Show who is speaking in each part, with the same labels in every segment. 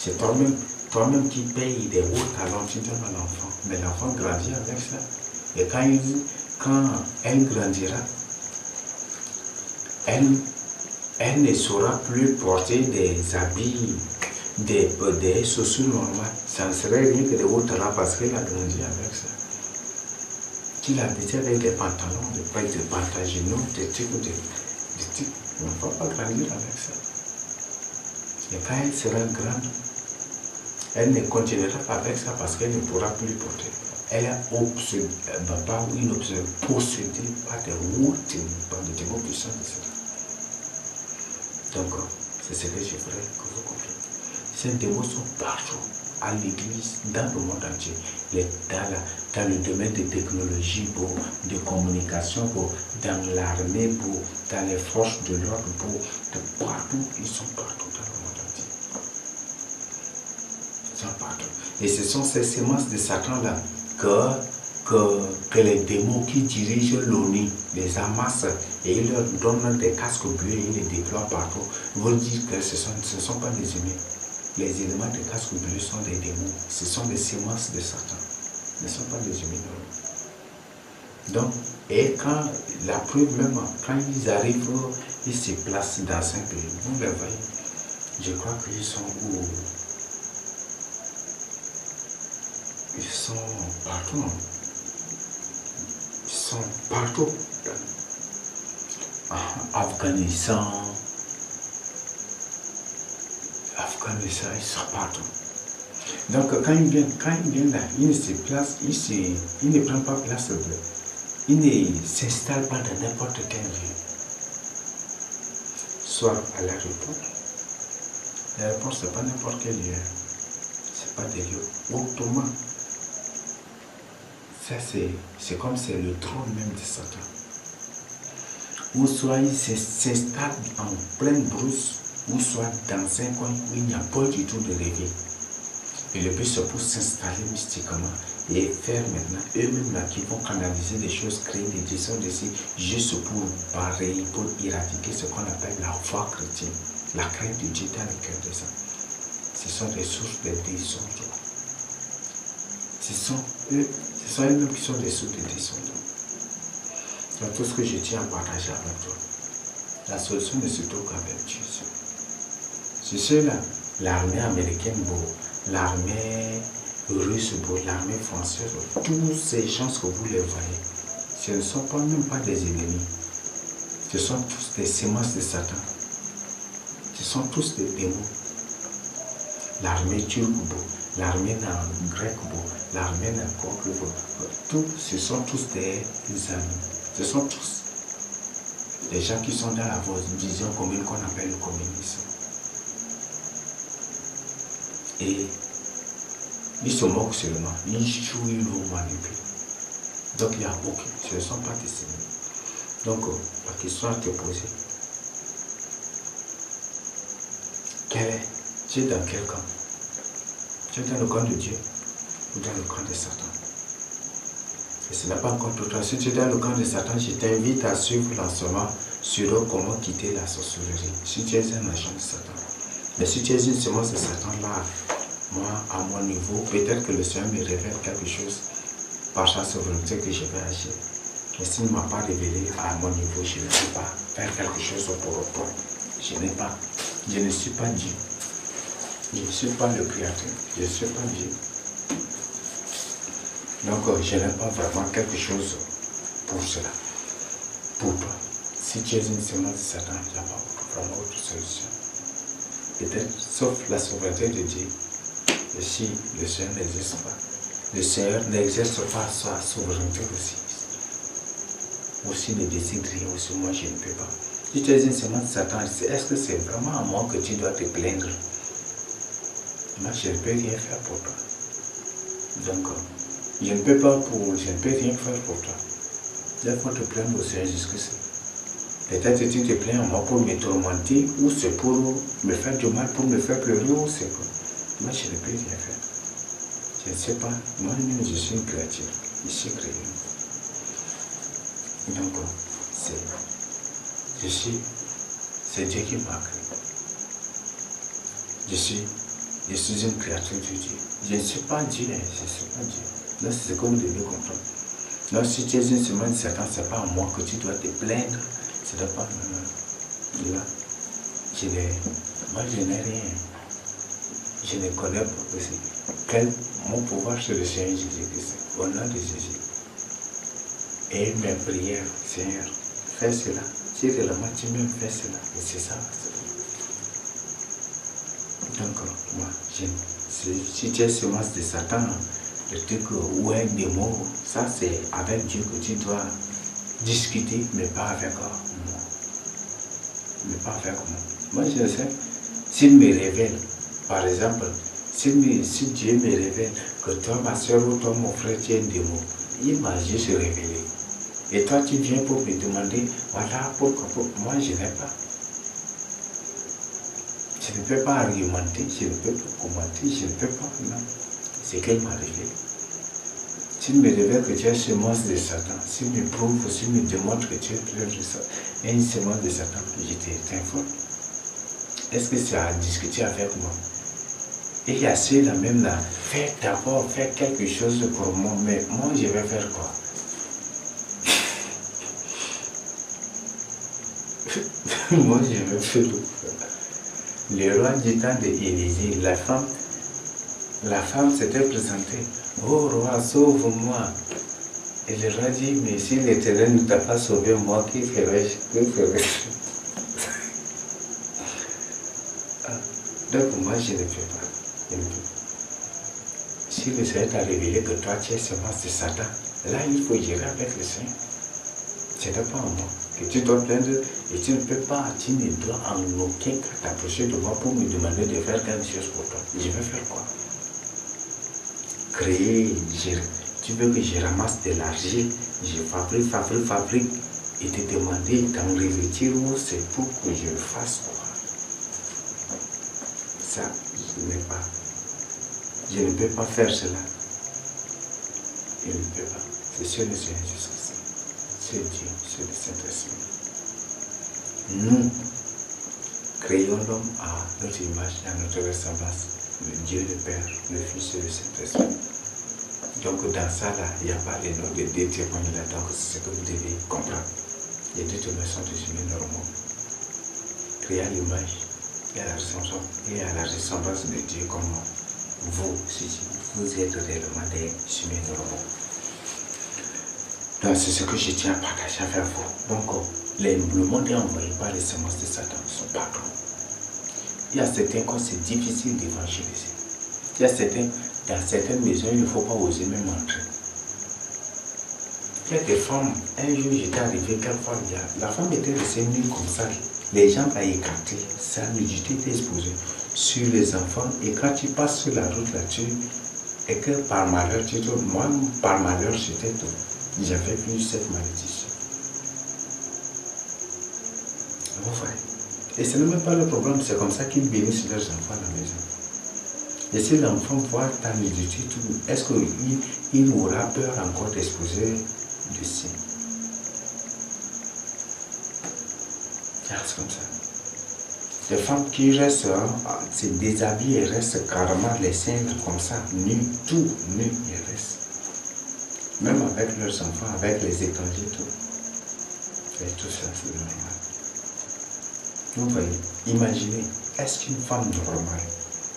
Speaker 1: C'est toi-même qui payes des hauts talents, tu donnes à l'enfant. Mais l'enfant grandit avec ça. Et quand elle grandira, elle ne saura plus porter des habits, des chaussures normales. Ça ne serait rien que des hauts talents parce qu'elle a grandi avec ça. Qu'il habitait avec des pantalons, des pantalons, des trucs. On ne va pas grandir avec ça. Et quand elle sera grande, elle ne continuera pas avec ça parce qu'elle ne pourra plus porter. Elle a possédé par des démons puissants de cela. Donc, c'est ce que je voudrais que vous compreniez. Ces démons sont partout, à l'église, dans le monde entier, dans le domaine des technologies, de communication, dans l'armée, dans les forces de l'ordre, partout, ils sont partout dans le monde entier. Ils sont partout. Et ce sont ces semences de Satan-là que les démons qui dirigent l'ONU les amassent et ils leur donnent des casques bleus et ils les déploient partout. Ils vont dire que ce ne sont pas des humains. Les éléments de casques bleus sont des démons. Ce sont des semences de Satan. Ce ne sont pas des humains. Donc, et quand la preuve même, quand ils arrivent, ils se placent dans un pays. Vous les voyez, je crois qu'ils sont où? Ils sont partout. Ils sont partout. Afghanistan, ils sont partout. Donc quand ils viennent là, ils ne se placent, ils ne prennent pas place, ils ne s'installent pas dans n'importe quel lieu. Soit à l'aéroport. L'aéroport, ce n'est pas n'importe quel lieu. Ce n'est pas des lieux hautement. Ça, c'est comme c'est le trône même de Satan. Ou soit ils s'installent en pleine brousse, ou soit dans un coin où il n'y a pas du tout de réveil. Et le but c'est pour s'installer mystiquement et faire maintenant eux-mêmes là qui vont canaliser des choses, créer des descentes ici, juste pour pareil, pour éradiquer ce qu'on appelle la foi chrétienne, la crainte de Dieu dans le cœur des hommes. Ce sont des sources de désordre. Ce sont eux-mêmes qui sont des sources de désordre. Donc tout ce que je tiens à partager avec toi, la solution ne se trouve qu'avec Dieu. C'est cela, l'armée américaine, l'armée russe, l'armée française, tous ces gens que vous les voyez, ce ne sont même pas des ennemis. Ce sont tous des semences de Satan. Ce sont tous des démons. L'armée turque, l'armée grecque, l'armée coque, ce sont tous des amis. Ce sont tous des gens qui sont dans la vision commune qu'on appelle le communisme. Et ils se moquent seulement, ils jouent, ils nous manipulent. Donc il y a aucun, ce ne sont pas des ennemis. Donc la question à te poser, tu es dans quel camp? Tu es dans le camp de Dieu ou dans le camp de Satan? Et ce n'est pas encore pour toi. Si tu es dans le camp de Satan, je t'invite à suivre l'enseignement sur comment quitter la sorcellerie. Si tu es un agent de Satan. Mais si tu es une semence de Satan, là, moi, à mon niveau, peut-être que le Seigneur me révèle quelque chose par sa souveraineté que je vais agir. Mais s'il ne m'a pas révélé à mon niveau, je ne peux pas faire quelque chose pour autant. Je ne suis pas Dieu. Je ne suis pas le Créateur. Je ne suis pas Dieu. Donc, je n'ai pas vraiment quelque chose pour cela. Pour toi. Si tu es une semence de Satan, il n'y a pas vraiment autre solution. Peut-être, sauf la souveraineté de Dieu. Et si le Seigneur n'existe pas, le Seigneur n'exerce pas sa souveraineté aussi. Aussi ne décide rien, aussi moi je ne peux pas. Si tu es une semence de Satan, est-ce que c'est vraiment à moi que tu dois te plaindre? Moi je ne peux rien faire pour toi. Donc, je ne peux rien faire pour toi. Il faut te plaindre au Seigneur jusqu'ici. Peut-être que tu te plains à moi pour me tourmenter, ou c'est pour me faire du mal, pour me faire pleurer, ou c'est quoi. Moi, je ne peux rien faire. Je ne sais pas. Moi-même, je suis une créature. Je suis créé. Donc, c'est Dieu qui m'a créé. Je suis Je suis une créature de Dieu. Je ne suis pas Dieu, je ne suis pas Dieu. Donc c'est ce que vous devez comprendre. Donc si tu es une semence de Satan, ce n'est pas à moi que tu dois te plaindre. Ce n'est pas là. Moi je n'ai rien. Je ne connais pas aussi. Mon pouvoir sur le Seigneur Jésus-Christ. Au nom de Jésus. Et mes prières, Seigneur, fais cela. Si réellement tu m'aimes, fais cela. Et c'est ça. Donc, moi, si tu es semence de Satan, le truc ou un démon, ça c'est avec Dieu que tu dois discuter, mais pas avec moi. Mais pas avec moi. Moi, je sais, s'il me révèle, par exemple, si Dieu me révèle que toi, ma soeur ou toi, mon frère, tu es un démon, il m'a juste révélé. Et toi, tu viens pour me demander, voilà, pourquoi moi, je n'ai pas. Je ne peux pas argumenter, je ne peux pas commenter, je ne peux pas. Non. C'est qu'elle m'a révélé. S'il me révèle que tu es semence de Satan, s'il me prouve, s'il me démontre que tu es une semence de Satan, je t'informe. Est-ce que c'est à discuter avec moi? Et il y a ceux-là même là, fais quelque chose pour moi, mais moi je vais faire quoi? Moi je vais faire quoi? Le roi du temps d'Élysée, la femme s'était présentée. Oh roi, sauve-moi. Et le roi dit, mais si l'Éternel ne t'a pas sauvé, moi, qui ferais-je? Donc moi je ne peux pas. Si le Seigneur t'a révélé que toi tu es semence de Satan, là il faut gérer avec le Seigneur. Ce n'est pas en moi que tu dois plaindre et tu ne peux pas, tu ne dois en aucun cas t'approcher de moi pour me demander de faire quelque chose pour toi. Je vais faire quoi? Créer, tu veux que je ramasse de l'argile, je fabrique et te demander d'en revêtir ou c'est pour que je le fasse quoi? Ça, je n'ai pas. Je ne peux pas faire cela. Je ne peux pas. C'est sur le Seigneur Jésus-Christ. C'est Dieu, c'est le Saint-Esprit. Nous créons l'homme à notre image, à notre ressemblance. Le Dieu le Père, le Fils et le Saint-Esprit. Donc dans ça là, il n'y a pas les noms de deux témoins là, donc c'est ce que vous devez comprendre. Les deux témoins sont des humains normaux. Créés à l'image et à la ressemblance de Dieu comme vous, si vous êtes réellement des humains normaux. Donc c'est ce que je tiens à partager avec vous. Donc le monde est envoyé par les semences de Satan, ils sont partout. Il y a certains cas, c'est difficile d'évangéliser. Dans certaines maisons, il ne faut pas oser même entrer. Il y a des femmes, un jour j'étais arrivé, quelquefois, la femme était restée nue comme ça. Les gens l'ont écarté, sa nudité était exposée sur les enfants. Et quand tu passes sur la route là-dessus, et que par malheur, moi, par malheur, j'étais tout. J'avais vu cette malédiction. Vous voyez? Et ce n'est même pas le problème, c'est comme ça qu'ils bénissent leurs enfants à la maison. Et si l'enfant voit ta nudité, est-ce qu'il aura peur encore d'exposer le sien? C'est comme ça. Les femmes qui restent, se déshabillent et restent carrément les seins comme ça, nus, tout nus, ils restent. Même avec leurs enfants, avec les étrangers, tout. Et tout ça, c'est normal. Vous voyez, imaginez, est-ce qu'une femme normale,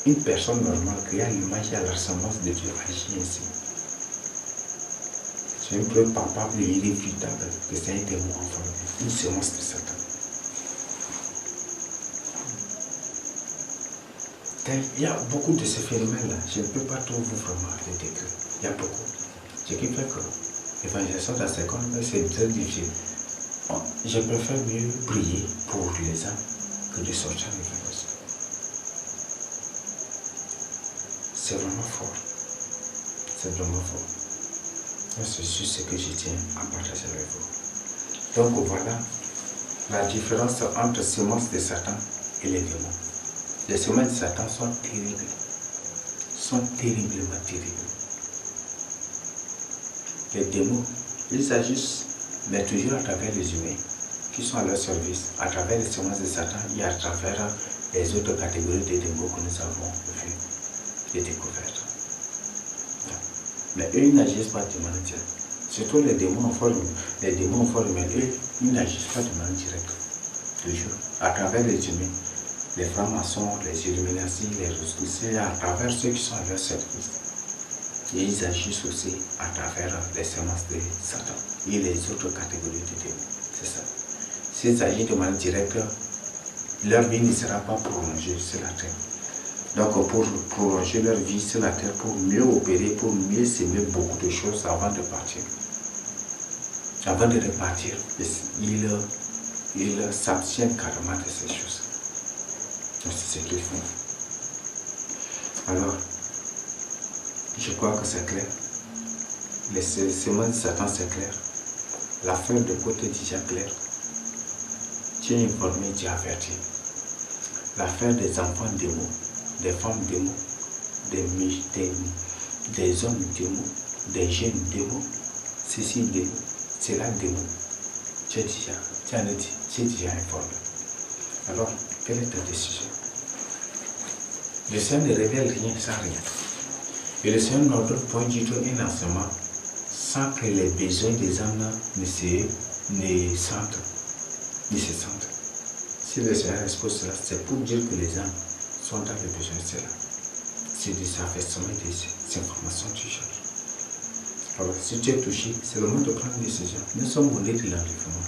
Speaker 1: une personne normale qui a l'image et la ressemblance de Dieu agit ainsi? C'est un peu palpable et irréfutable que c'est un démon enfant, une semence de Satan. Il y a beaucoup de ces phénomènes-là, je ne peux pas tout vous vraiment les décrire. Il y a beaucoup. Ce qui fait que l'évangélisation dans ces cas, c'est très difficile. Je préfère mieux prier pour les âmes que de sortir l'évangélisation. C'est vraiment fort. C'est vraiment fort. C'est juste ce que je tiens à partager avec vous. Donc voilà la différence entre semences de Satan et les démons. Les semences de Satan sont terribles. Sont terriblement terribles. Les démons, ils agissent, mais toujours à travers les humains qui sont à leur service, à travers les semences de Satan et à travers les autres catégories de démons que nous avons vues. de découverte. Mais eux, ils n'agissent pas de manière directe. Surtout les démons en forme humaine, eux, ils n'agissent pas de manière directe. Toujours. À travers les humains, les francs-maçons, les illuminatis, les ressourcés, à travers ceux qui sont à leur service. Et ils agissent aussi à travers les semences de Satan et les autres catégories de démons. C'est ça. S'ils agissent de manière directe, leur vie ne sera pas prolongée sur la terre. Donc pour prolonger leur vie sur la terre, pour mieux opérer, pour mieux s'aimer beaucoup de choses avant de partir. Avant de repartir, ils s'abstiennent carrément de ces choses. Donc c'est ce qu'ils font. Alors, je crois que c'est clair. Les semences de Satan, c'est clair. L'affaire de côté est déjà claire. Tu es informé, tu es averti. L'affaire des enfants démons, des femmes démons, des hommes démons, des jeunes démons, ceci démons, cela démon. Tu es déjà informé. Alors, quelle est ta décision? Le Seigneur ne révèle rien sans rien. Et le Seigneur ne donne point du tout un enseignement sans que les besoins des âmes ne se sentent. Si le Seigneur expose cela, c'est pour dire que les âmes sont dans le besoin de cela. C'est des investissements et des informations que tu cherches. Alors, si tu es touché, c'est le moment de prendre une décision. Nous sommes au nez de l'enlèvement.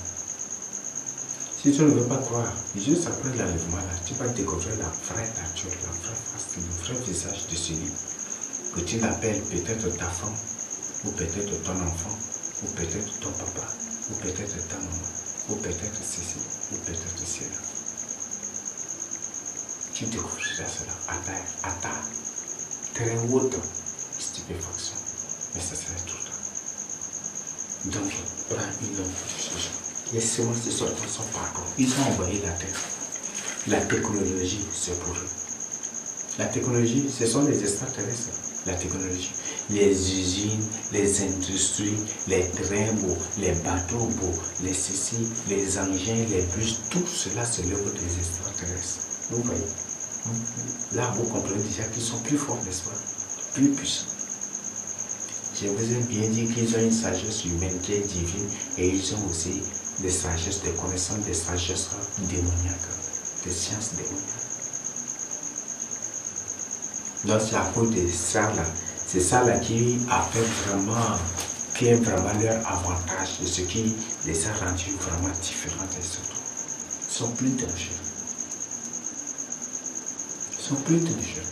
Speaker 1: Si tu ne veux pas croire, juste après l'enlèvement, tu vas découvrir la vraie nature, la vraie face, le vrai visage de celui que tu l'appelles peut-être ta femme, ou peut-être ton enfant, ou peut-être ton papa, ou peut-être ta maman, ou peut-être ceci, ou peut-être cela. Tu découvriras cela à ta très haute stupéfaction. Mais ça serait tout le temps. Donc, prends une autre décision. Les semences de Satan sont partout. Ils ont envahi la terre. La technologie, c'est pour eux. La technologie, ce sont les extraterrestres. La technologie. Les usines, les industries, les trains beaux, les bateaux beaux, les ceci, les engins, les bus, tout cela, c'est l'œuvre des extraterrestres. Vous voyez? Là, vous comprenez déjà qu'ils sont plus forts, n'est-ce pas? Plus puissants. Je vous ai bien dit qu'ils ont une sagesse humaine qui est divine et ils ont aussi des sagesses, des connaissances, des sagesses démoniaques, des sciences démoniaques. Donc c'est à cause de ça là, c'est ça là qui a fait vraiment, qui est vraiment leur avantage et ce qui les a rendus vraiment différents des autres. Ils sont plus dangereux. Ils sont plus dangereux.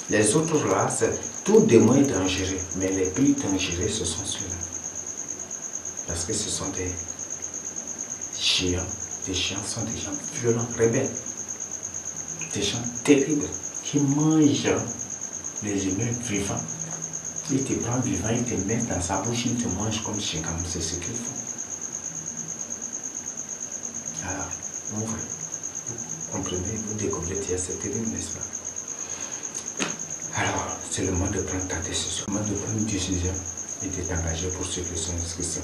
Speaker 1: Les autres là, tout démon est dangereux, mais les plus dangereux ce sont ceux-là. Parce que ce sont des chiens. Des chiens sont des gens violents, rebelles. Des gens terribles qui mangent les humains vivants. Ils te prennent vivant, ils te mettent dans sa bouche, ils te mangent comme chien, c'est ce qu'ils font. Alors, vous comprenez, vous découvrez, c'est terrible, n'est-ce pas? Alors, c'est le moment de prendre ta décision. Le moment de prendre une décision et de t'engager pour ceux qui sont inscrits.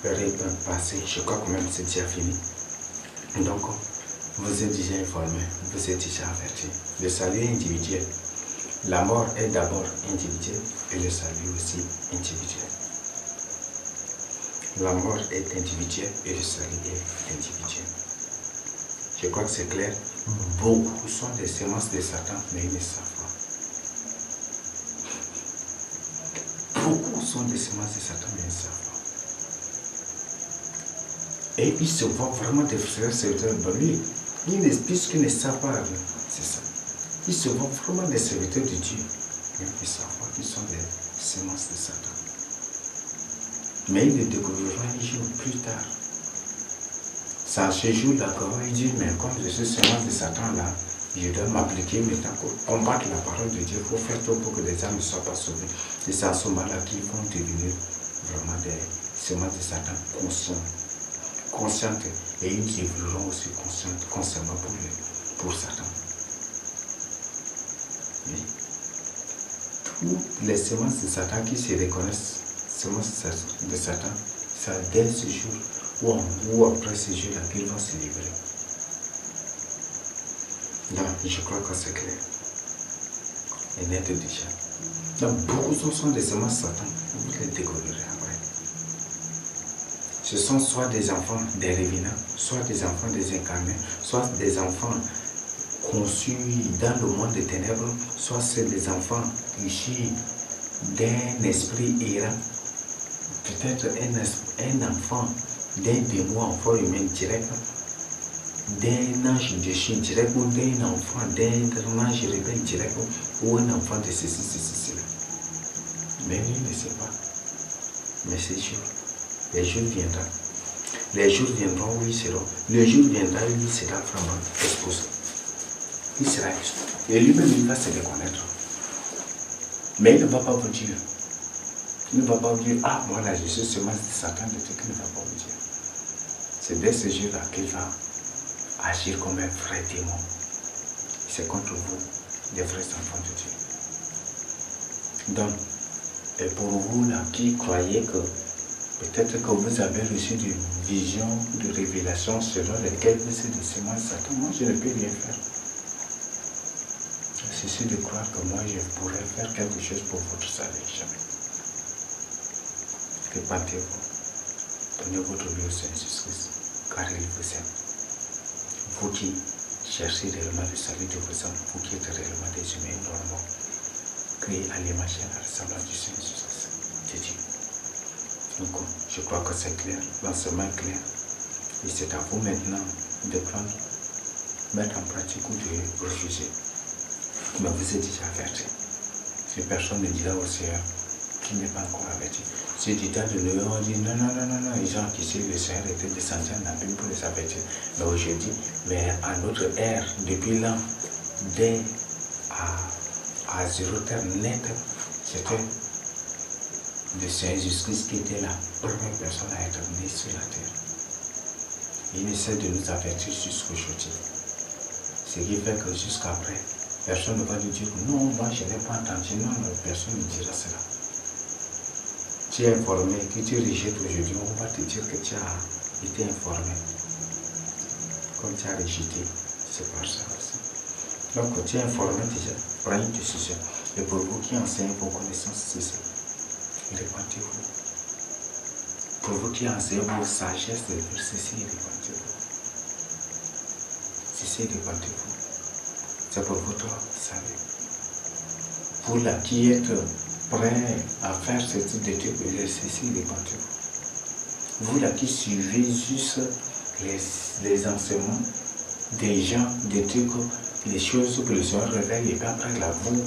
Speaker 1: L'heure est passée, je crois que même c'est déjà fini. Donc, vous êtes déjà informé, vous êtes déjà averti. Le salut est individuel. La mort est d'abord individuelle et le salut aussi individuel. La mort est individuelle et le salut est individuel. Je crois que c'est clair. Beaucoup sont des semences de Satan, mais ils ne savent pas. Beaucoup sont des semences de Satan, mais ils ne savent pas. Et ils se voient vraiment des frères serviteurs de lui. Puisqu'ils ne savent pas, c'est ça. Ils se voient vraiment des serviteurs de Dieu. Mais ils ne savent pas qu'ils sont des semences de Satan. Mais ils le découvriront un jour plus tard. Ça se joue d'accord, il dit, mais comme je suis semence de Satan là, je dois m'appliquer maintenant pour combattre la parole de Dieu, pour faire tout pour que les âmes ne soient pas sauvées. Et c'est à ce moment-là qu'ils vont devenir vraiment des semences de Satan conscientes. Et ils évolueront aussi consciemment pour Satan. Mais toutes les semences de Satan qui se reconnaissent semences de Satan, c'est dès ce jour ou après ce jour-là qu'ils vont se livrer. Donc, je crois que c'est clair. et naître déjà. Donc beaucoup sont des semences Satan, vous les découvrirez après. Ce sont soit des enfants des revenants, soit des enfants des incarnés, soit des enfants conçus dans le monde des ténèbres, soit c'est des enfants issus d'un esprit errant, peut-être un enfant d'un démon en forme humaine directe, d'un ange de chien direct ou d'un enfant d'un ange rebelle direct ou un enfant de ceci, cela. Mais lui ne sait pas. Mais c'est sûr. Les jours viendront. Les jours viendront où ils seront. Le jour viendra où il sera vraiment exposé. Il sera exposé. Et lui-même, il va se reconnaître. Mais il ne va pas vous dire. Il ne va pas vous dire, ah, moi là, je suis seulement Satan de tout. Il ne va pas vous dire. C'est dès ce jour-là qu'il va agir comme un vrai démon. C'est contre vous, les vrais enfants de Dieu. Donc, et pour vous là qui croyez que peut-être que vous avez reçu des visions, de révélations selon lesquelles vous êtes des semences Satan, moi je ne peux rien faire. Il suffit de croire que moi je pourrais faire quelque chose pour votre salut, jamais. Répentez-vous. Donnez votre vie au Seigneur Jésus-Christ, car il vous aime. Vous qui cherchez réellement le salut de vos âmes, vous qui êtes réellement des humains normaux, créés à l'image et à la ressemblance du Seigneur Jésus-Christ, de Dieu. Donc, je crois que c'est clair, l'enseignement est clair. Et c'est à vous maintenant de prendre, mettre en pratique ou de refuser. Mais vous êtes déjà averti. Si personne ne dira au Seigneur qu'il n'est pas encore averti. Si du temps de Noé, on dit non, ils ont acquis le Seigneur était descendu en Abîme pour les avertir. Mais aujourd'hui, mais à notre ère, depuis l'an dès à zéro terre net, c'était le Seigneur Jésus-Christ qui était la première personne à être née sur la terre. Il essaie de nous avertir jusqu'aujourd'hui. Ce qui fait que jusqu'après, personne ne va nous dire non, moi je n'ai pas entendu, non, personne ne dira cela. Tu es informé, que tu rejettes aujourd'hui, on va te dire que tu as été informé. Comme tu as rejeté, c'est par ça aussi. Donc tu es informé déjà, prends une décision. Et pour vous qui enseignez vos connaissances, c'est ça. Répentez-vous. Pour vous qui enseignez vos sagesses, ceci, répentez-vous. Ceci, répentez-vous. C'est pour votre salut. Pour la qui êtes prêt à faire ce type de truc, ceci, répentez-vous. Vous là qui suivez juste les enseignements des gens, des trucs, les choses que le Seigneur révèle, et puis après là, vous,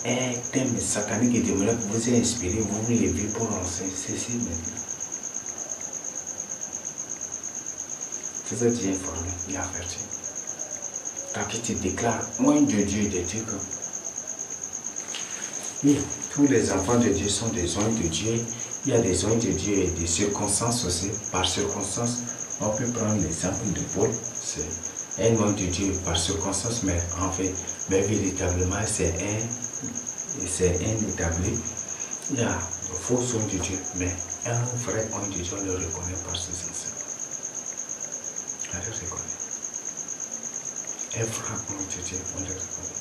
Speaker 1: un thème satanique et démoniaque vous est inspiré, vous vous levez pour enseigner ceci maintenant. Vous êtes bien informé et averti. Tant qu'il te déclare moins de Dieu des trucs. Oui, tous les enfants de Dieu sont des oins de Dieu. Il y a des oins de Dieu et des circonstances aussi. Par circonstances, on peut prendre l'exemple de Paul. C'est un oint de Dieu par circonstance, mais en fait, mais véritablement, c'est un établi. Il y a un faux oint de Dieu, mais un vrai oint de Dieu, on le reconnaît par ses enseignements. On le reconnaît. Un vrai oint de Dieu, on le reconnaît.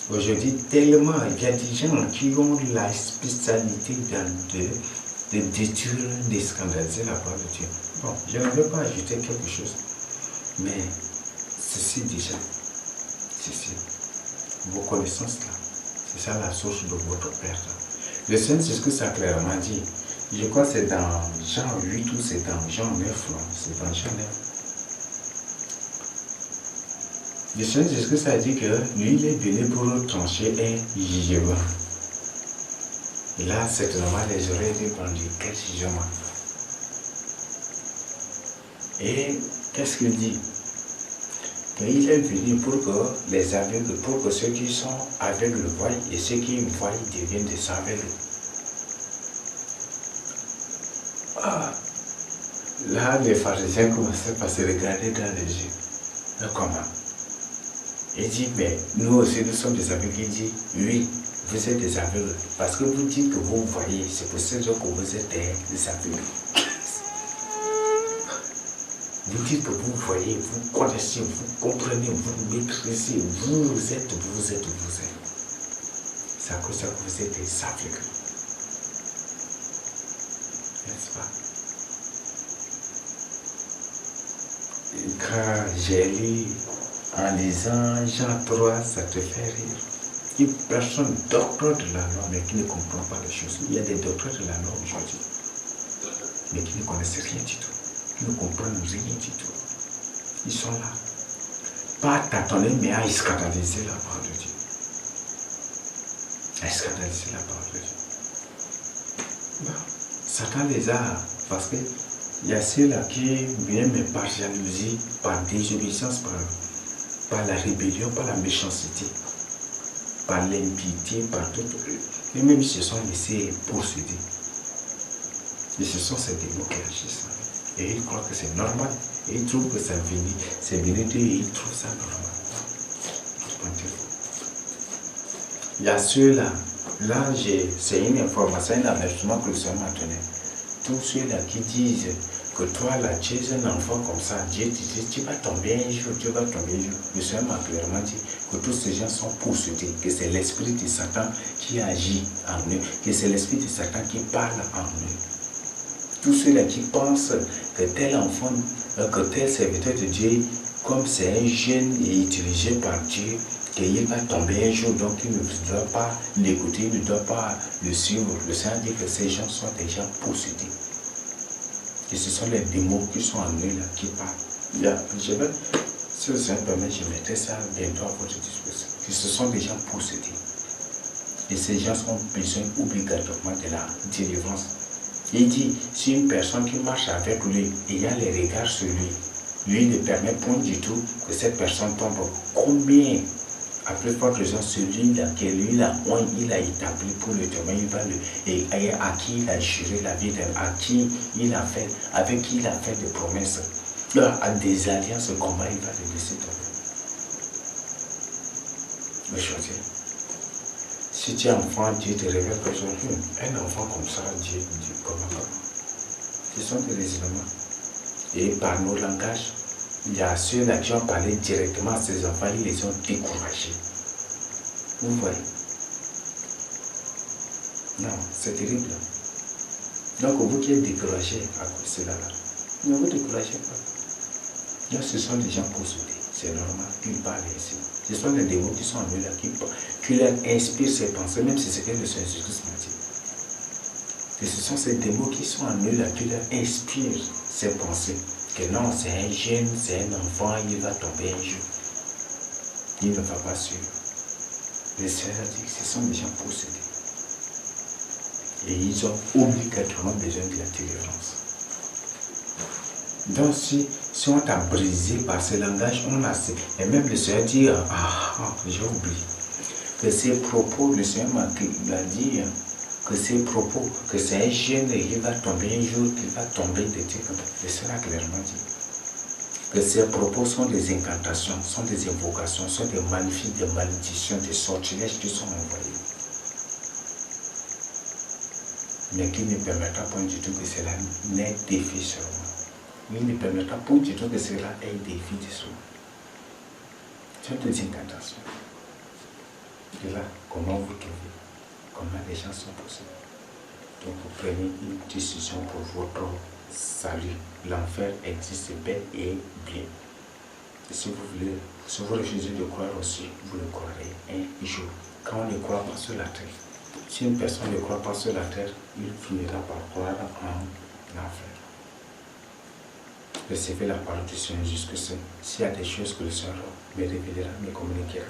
Speaker 1: Aujourd'hui, tellement, il y a des gens qui ont la spécialité de détruire, de scandaliser la parole de Dieu. Bon, je ne veux pas ajouter quelque chose, mais ceci déjà, ceci, vos connaissances là, c'est ça la source de votre perte. Le Seigneur Jésus-Christ a clairement dit, je crois que c'est dans Jean 8 ou c'est dans Jean 9, c'est dans Jean 9. Le Seigneur Jésus-Christ a dit que lui, il est venu pour trancher un jugement. Et là, certainement, les oreilles étaient pendues. Quel jugement? Et qu'est-ce qu'il dit? Qu'il est venu pour que les aveugles, pour que ceux qui sont aveugles voient et ceux qui voient deviennent des aveugles. Ah, là, les pharisiens commençaient par se regarder dans les yeux. Mais comment? Il dit, mais nous aussi, nous sommes des aveugles. Il dit, oui, vous êtes des aveugles. Parce que vous dites que vous voyez, c'est pour ça que vous êtes des aveugles. Vous dites que vous voyez, vous connaissez, vous comprenez, vous maîtrisez, vous êtes. C'est à cause de ça que vous êtes des aveugles. N'est-ce pas? Quand j'ai lu en lisant Jean 3, ça te fait rire. Une personne docteur de la loi, mais qui ne comprend pas les choses. Il y a des docteurs de la loi aujourd'hui, mais qui ne connaissent rien du tout, qui ne comprennent rien du tout. Ils sont là, pas à tâtonner, mais à scandaliser la parole de Dieu. À scandaliser la parole de Dieu. Bon, Satan les a, parce que il y a ceux-là qui viennent, mais par jalousie, par désobéissance, par la rébellion, par la méchanceté, par l'impiété, par tout. Et même ils se sont laissés posséder. Et ce sont ces démons qui agissent. Et ils croient que c'est normal. Et ils trouvent que c'est venu d'eux et ils trouvent ça normal. Il y a ceux-là. Là, c'est une information, un avertissement que le Seigneur m'a donné. Tous ceux-là qui disent que toi, là, tu es un enfant comme ça, Dieu te dit, tu vas tomber un jour, tu vas tomber un jour. Le Seigneur m'a clairement dit que tous ces gens sont possédés, que c'est l'esprit de Satan qui agit en eux, que c'est l'esprit de Satan qui parle en eux. Tous ceux-là qui pensent que tel enfant, que tel serviteur de Dieu, comme c'est un jeune et utilisé par Dieu, qu'il va tomber un jour, donc il ne doit pas l'écouter, il ne doit pas le suivre. Le Seigneur dit que ces gens sont des gens possédés. Et ce sont les démons qui sont en eux là, qui parlent. Si le Seigneur permet, je mettrai ça bientôt à votre disposition. Que ce sont des gens possédés. Et ces gens ont besoin obligatoirement de la délivrance. Il dit, si une personne qui marche avec lui, il y a les regards sur lui ne permet point du tout que cette personne tombe. Combien, à plus forte raison, celui-là, qui est lui, là, il a établi pour le témoin, et à qui il a juré la vie, avec qui il a fait des promesses, à des alliances, comment il va les laisser tomber. Aujourd'hui, si tu es enfant, Dieu te révèle que un enfant comme ça, Dieu dit comment. Ce sont des raisonnements. Et par nos langages, il y a ceux-là qui ont parlé directement à ces enfants, ils les ont découragés. Vous voyez? Non, c'est terrible. Donc vous qui êtes découragés à cause de cela, ne vous découragez pas. Donc ce sont des gens possédés, c'est normal, ils parlent ainsi. Ce sont des démons qui sont en eux là, qui leur inspirent ces pensées, même si c'est que le Seigneur Jésus m'a dit. Et ce sont ces démons qui sont en eux là, qui leur inspirent ces pensées. Que non, c'est un jeune, c'est un enfant, il va tomber un jour. Il ne va pas suivre. Le Seigneur dit que ce sont des gens possédés. Et ils ont obligatoirement besoin de la délivrance. Donc si on t'a brisé par ce langage, et même le Seigneur dit, j'ai oublié, que ces propos, le Seigneur m'a dit, que ces propos, que c'est un jeune et il va tomber un jour, qu'il va tomber de Dieu. Le Seigneur a clairement dit que ces propos sont des incantations, sont des invocations, sont des magnifiques, des malédictions, des sortilèges qui sont envoyés. Mais qui ne permettra pas du tout que cela n'ait d'effet sur moi. Il ne permettra pas du tout que cela ait d'effet sur moi. C'est des incantations. Et là, comment vous trouvez? Comment les gens sont possédés? Donc vous prenez une décision pour votre salut. L'enfer existe bel et bien. Et si vous refusez de croire aussi, vous le croirez un jour. Quand on ne croit pas sur la terre, si une personne ne croit pas sur la terre, il finira par croire en enfer. Recevez la parole du Seigneur jusque ce. S'il y a des choses que le Seigneur me révélera, me communiquera,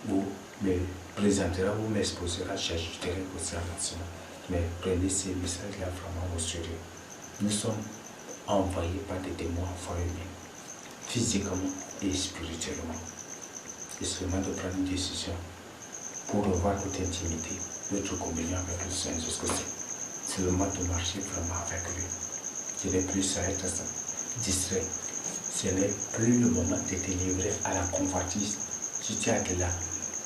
Speaker 1: ou me présentera, ou m'exposera, j'ajouterai aussi à l'enseignement. Mais prenez ces messages-là vraiment au sérieux. Nous sommes envoyés par des démons enfants humains, physiquement et spirituellement. Et seulement de prendre une décision pour revoir notre intimité, notre communion avec le Seigneur Jésus-Christ. C'est le moment de marcher vraiment avec lui. Ce n'est plus à être distrait. Ce n'est plus le moment de te livrer à la convoitise. Si tu as de la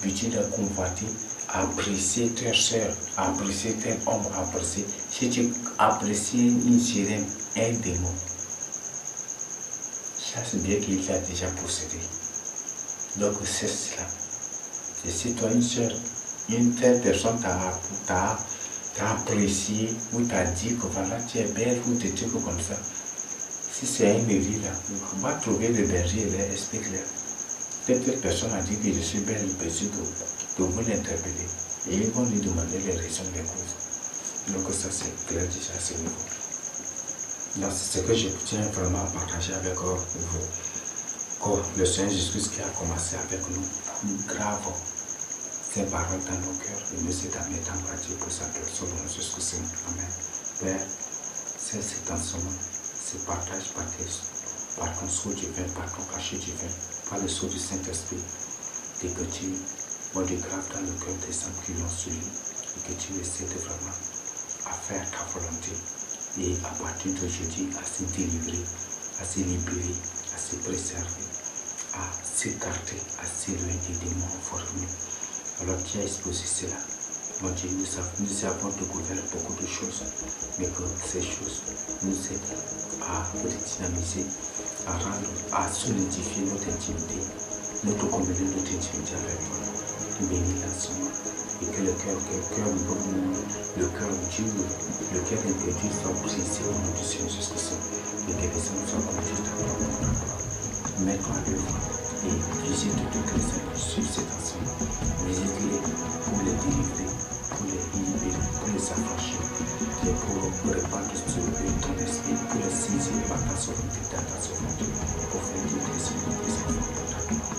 Speaker 1: l'habitude de convoiter, apprécier tes soeurs, apprécier tes hommes, apprécier. Si tu apprécies une sirène, un démon. chasse bien qu'il a déjà possédé. Donc c'est cela. Et si toi, une telle personne t'a apprécié ou t'a dit que voilà, tu es belle ou des trucs comme ça, si c'est un mairie là, on va trouver le berger et leur explique-leur. Cette personne a dit que je suis belle, je suis de vous l'interpeller. Et ils vont lui demander les raisons des causes. Donc ça c'est clair déjà à ce niveau. Donc c'est ce que je tiens vraiment à partager avec vous. Le Seigneur Jésus qui a commencé avec nous, grave ces paroles dans nos cœurs et nous c'est en mettant à Dieu pour sa personne jusqu'au Seigneur. Amen. Père, c'est cet enseignement, ce partage par ton sceau divin, par ton cachet divin, par le sceau du Saint-Esprit, et que tu grave dans le cœur des hommes qui l'ont suivi, et que tu essaies de vraiment à faire ta volonté, et à partir d'aujourd'hui à se délivrer, à se libérer, à se préserver, à s'écarter, à s'éloigner des démons formés. Alors tu as exposé cela. Mon Dieu, nous avons découvert beaucoup de choses, mais que ces choses nous aident à redynamiser, à solidifier notre intimité, notre communion, notre intimité avec toi. Bénis l'ensemble et que le cœur dur, le cœur impétueux soit brisé au nom du Seigneur Jésus-Christ et que les hommes soient conduits à toi. Mets-toi à l'œuvre et visite toutes les âmes qui suivent cet ensemble. Visite-les pour les délivrer, pour les libérer, pour les affranchir et pour répandre sur eux ton esprit, pour les saisir par ta souveraineté, pour faire des esprits, des enfants pour ta gloire.